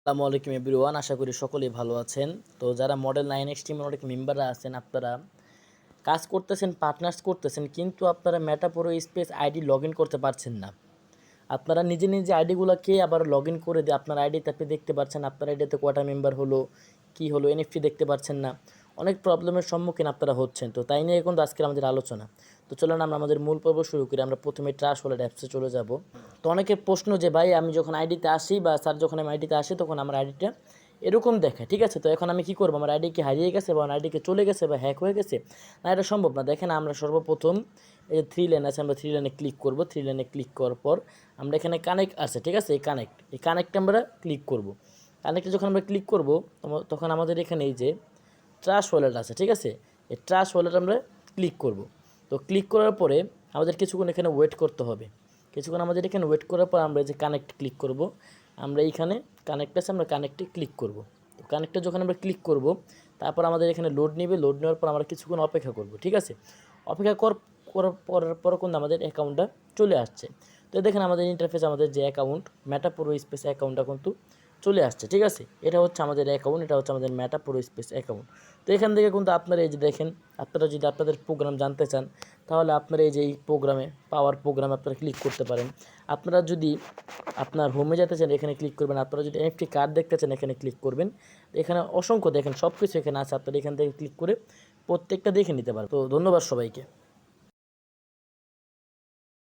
আসসালামু আলাইকুম এভরিওয়ান, আশা করি সকলেই ভালো আছেন। তো যারা মডেল 9X টিমের অনেক মেম্বাররা আছেন, আপনারা কাজ করতেছেন, পার্টনার্স করতেছেন, কিন্তু আপনারা মেটা পুরো স্পেস আইডি লগ ইন করতে পারছেন না। আপনারা নিজে নিজে আইডিগুলোকে আবার লগ ইন করে দিয়ে আপনার আইডিতে আপনি দেখতে পাচ্ছেন আপনার আইডিতে কয়টা মেম্বার হলো, কি হলো, এনএফটি দেখতে পাচ্ছেন না। অনেক প্রবলেমের সম্মুখীন আপনারা হচ্ছেন। তো তাই নিয়ে কিন্তু আজকের আমাদের আলোচনা। তো চলুন আমরা আমাদের মূল পর্ব শুরু করি। আমরা প্রথমে ট্রাস্ট ওয়ালেট অ্যাপসে চলে যাব। তো অনেকের প্রশ্ন যে ভাই, আমি যখন আইডিতে আসি বা স্যার যখন আমি আইডিতে আসি তখন আমার আইডিটা এরকম দেখে, ঠিক আছে। তো এখন আমি কি করব? আমার আইডি কি হারিয়ে গেছে বা আইডি কি চলে গেছে বা হ্যাক হয়ে গেছে? না, এটা সম্ভব না। দেখেন, আমরা সর্বপ্রথম এই যে 3 লাইন আছে, আমরা 3 লাইনে ক্লিক করব। 3 লাইনে ক্লিক করার পর আমরা এখানে কানেক্ট আছে, ঠিক আছে। এই কানেক্টে আমরা ক্লিক করব। কানেক্টে যখন আমরা ক্লিক করব তখন আমাদের এখানে এই যে ট্রাস্ট ওয়ালেট আছে, ঠিক আছে। এই ট্রাস্ট ওয়ালেট আমরা ক্লিক করব। তো ক্লিক করার পরে আমাদের কিছুক্ষণ এখানে ওয়েট করতে হবে। কিছুক্ষণ আমাদের এখানে ওয়েট করার পর আমরা এই যে কানেক্ট ক্লিক করব। আমরা এইখানে কানেক্ট আছে, আমরা কানেক্টে ক্লিক করব। তো কানেক্টে যখন আমরা ক্লিক করব, তারপর আমাদের এখানে লোড নেবে। লোড নেওয়ার পর আমরা কিছুক্ষণ অপেক্ষা করব, ঠিক আছে। অপেক্ষা করার পর কিন্তু আমাদের অ্যাকাউন্টটা চলে আসছে। তো দেখেন আমাদের ইন্টারফেস, আমাদের যে অ্যাকাউন্ট মেটা পুরো স্পেস অ্যাকাউন্টটা কিন্তু চলে আসছে, ঠিক আছে। এটা হচ্ছে আমাদের অ্যাকাউন্ট, এটা হচ্ছে আমাদের মেটা পুরো স্পেস অ্যাকাউন্ট। তো এখান থেকে কিন্তু আপনারা এই যে দেখেন, আপনারা যদি আপনাদের প্রোগ্রাম জানতে চান, তাহলে আপনারা এই যে এই প্রোগ্রামে পাওয়ার প্রোগ্রাম আপনারা ক্লিক করতে পারেন। আপনারা যদি আপনার হোমে যেতে চান, এখানে ক্লিক করবেন। আপনারা যদি এনএফটি কার্ড দেখতে চান, এখানে ক্লিক করবেন। এখানে অসংখ্য দেখেন সব কিছু এখানে আছে, আপনারা এখান থেকে ক্লিক করে প্রত্যেকটা দেখে নিতে পারেন। তো ধন্যবাদ সবাইকে।